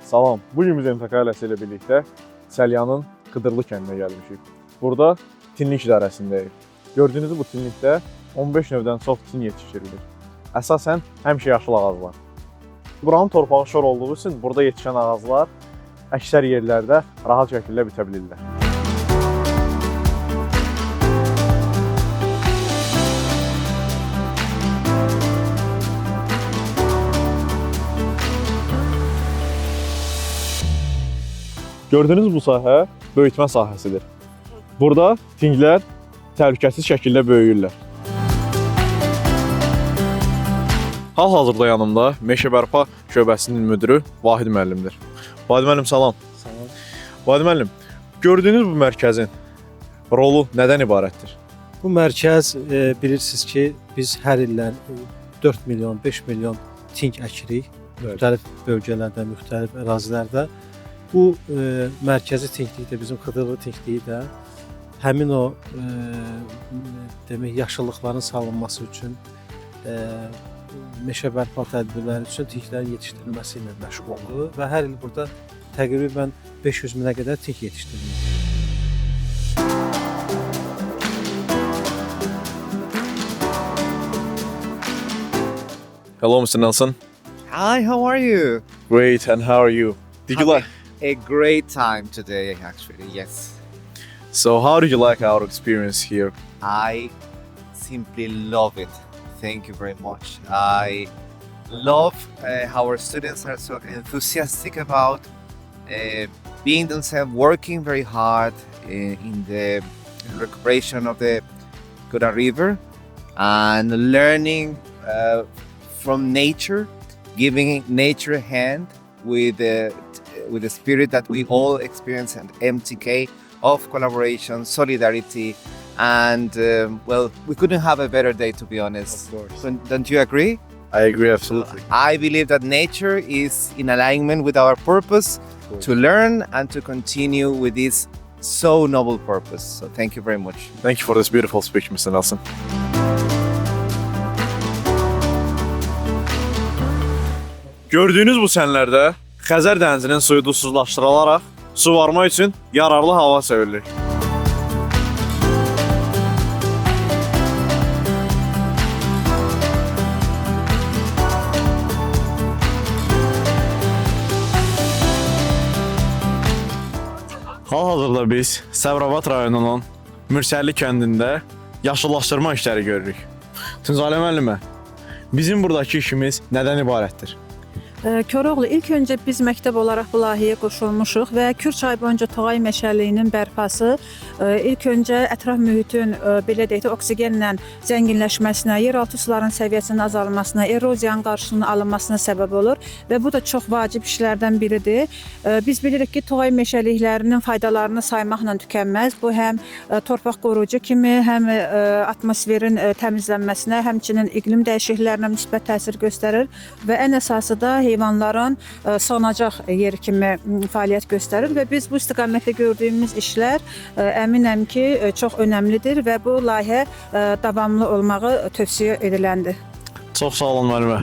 Salam, bugün biz MTK ailəsi ilə birlikdə Səlyanın Xıdırlı kəndinə gəlmişik. Burada tinlik idarəsindəyik. Gördüyünüz bu tinlikdə 15 növdən çox tin yetişdirilir. Əsasən həmişə yaşıl ağaclar. Buranın torpağı şor olduğu üçün burada yetişən ağaclar əksər yerlərdə rahat şəkildə bitə bilirlər. Gördüyünüz bu sahə böyütmə sahəsidir. Burada tinglər təhlükəsiz şəkildə böyüyürlər. Hal-hazırda yanımda Meşə Bərpa şöbəsinin müdiri Vahid müəllimdir. Vahid müəllim, salam. Salam. Vahid müəllim, gördüyünüz bu mərkəzin rolu nədən ibarətdir? Bu mərkəz bilirsiniz ki, biz hər illər 4 milyon, 5 milyon ting əkirik. Müxtəlif bölgələrdə, müxtəlif ərazilərdə. Bu mərkəzi tinklikdə, bizim Xıdırlı tinkliyi də həmin o demək yaşıllıqların salınması üçün, meşə bərpa tədbirləri üçün tinklərin yetişdirilməsi ilə məşğuldur və hər il burada təqribən 500 minə qədər tink yetişdirilir. Hello, Mr. Nelson. Hi, how are you? Great, and how are you? Did you like? A great time today, actually, yes. So, how did you like our experience here? I simply love it. Thank you very much. I love how our students are so enthusiastic about being themselves, working very hard in the recuperation of the Kura River and learning from nature, giving nature a hand with the spirit that we all experience at MTK of collaboration, solidarity, and well, we couldn't have a better day, to be honest. Of course. Don't you agree? I agree, absolutely. I believe that nature is in alignment with our purpose to learn and to continue with this so noble purpose. So thank you very much. Thank you for this beautiful speech, Mr. Nelson. Gördüyünüz bu sənlərdə Xəzər dənizinin suyu duzsuzlaşdırılaraq su varma üçün yararlı hava çevrilir. Hal-hazırda biz Səbrabad rayonunun Mürsəlli kəndində yaşıllaşdırma işləri görürük. Tunzalə müəllimə, bizim buradakı işimiz nədən ibarətdir? Koroğlu, ilk öncə biz məktəb olaraq bu layihəyə qoşulmuşuq və Kürçay boyunca Toğay meşəliyinin bərpası ilk öncə ətraf mühitin belə deyək də oksigenlə zənginləşməsinə, yeraltı suların səviyyəsinin azalmasına, eroziyanın qarşısının alınmasına səbəb olur və bu da çox vacib işlərdən biridir. Biz bilirik ki, Toğay meşəliklərinin faydalarını saymaqla tükənməz. Bu həm torpaq qorucu kimi, həm atmosferin təmizlənməsinə, həmçinin iqlim dəyişikliklərinə müsbət təsir göstərir və ən əsası da heyvanların sonacaq yeri kimi fəaliyyət göstərir və biz bu istiqamətdə gördüyümüz işlər əminəm ki, çox önəmlidir və bu layihə davamlı olmağı tövsiyə ediləndir. Çox sağ olun müəllimə.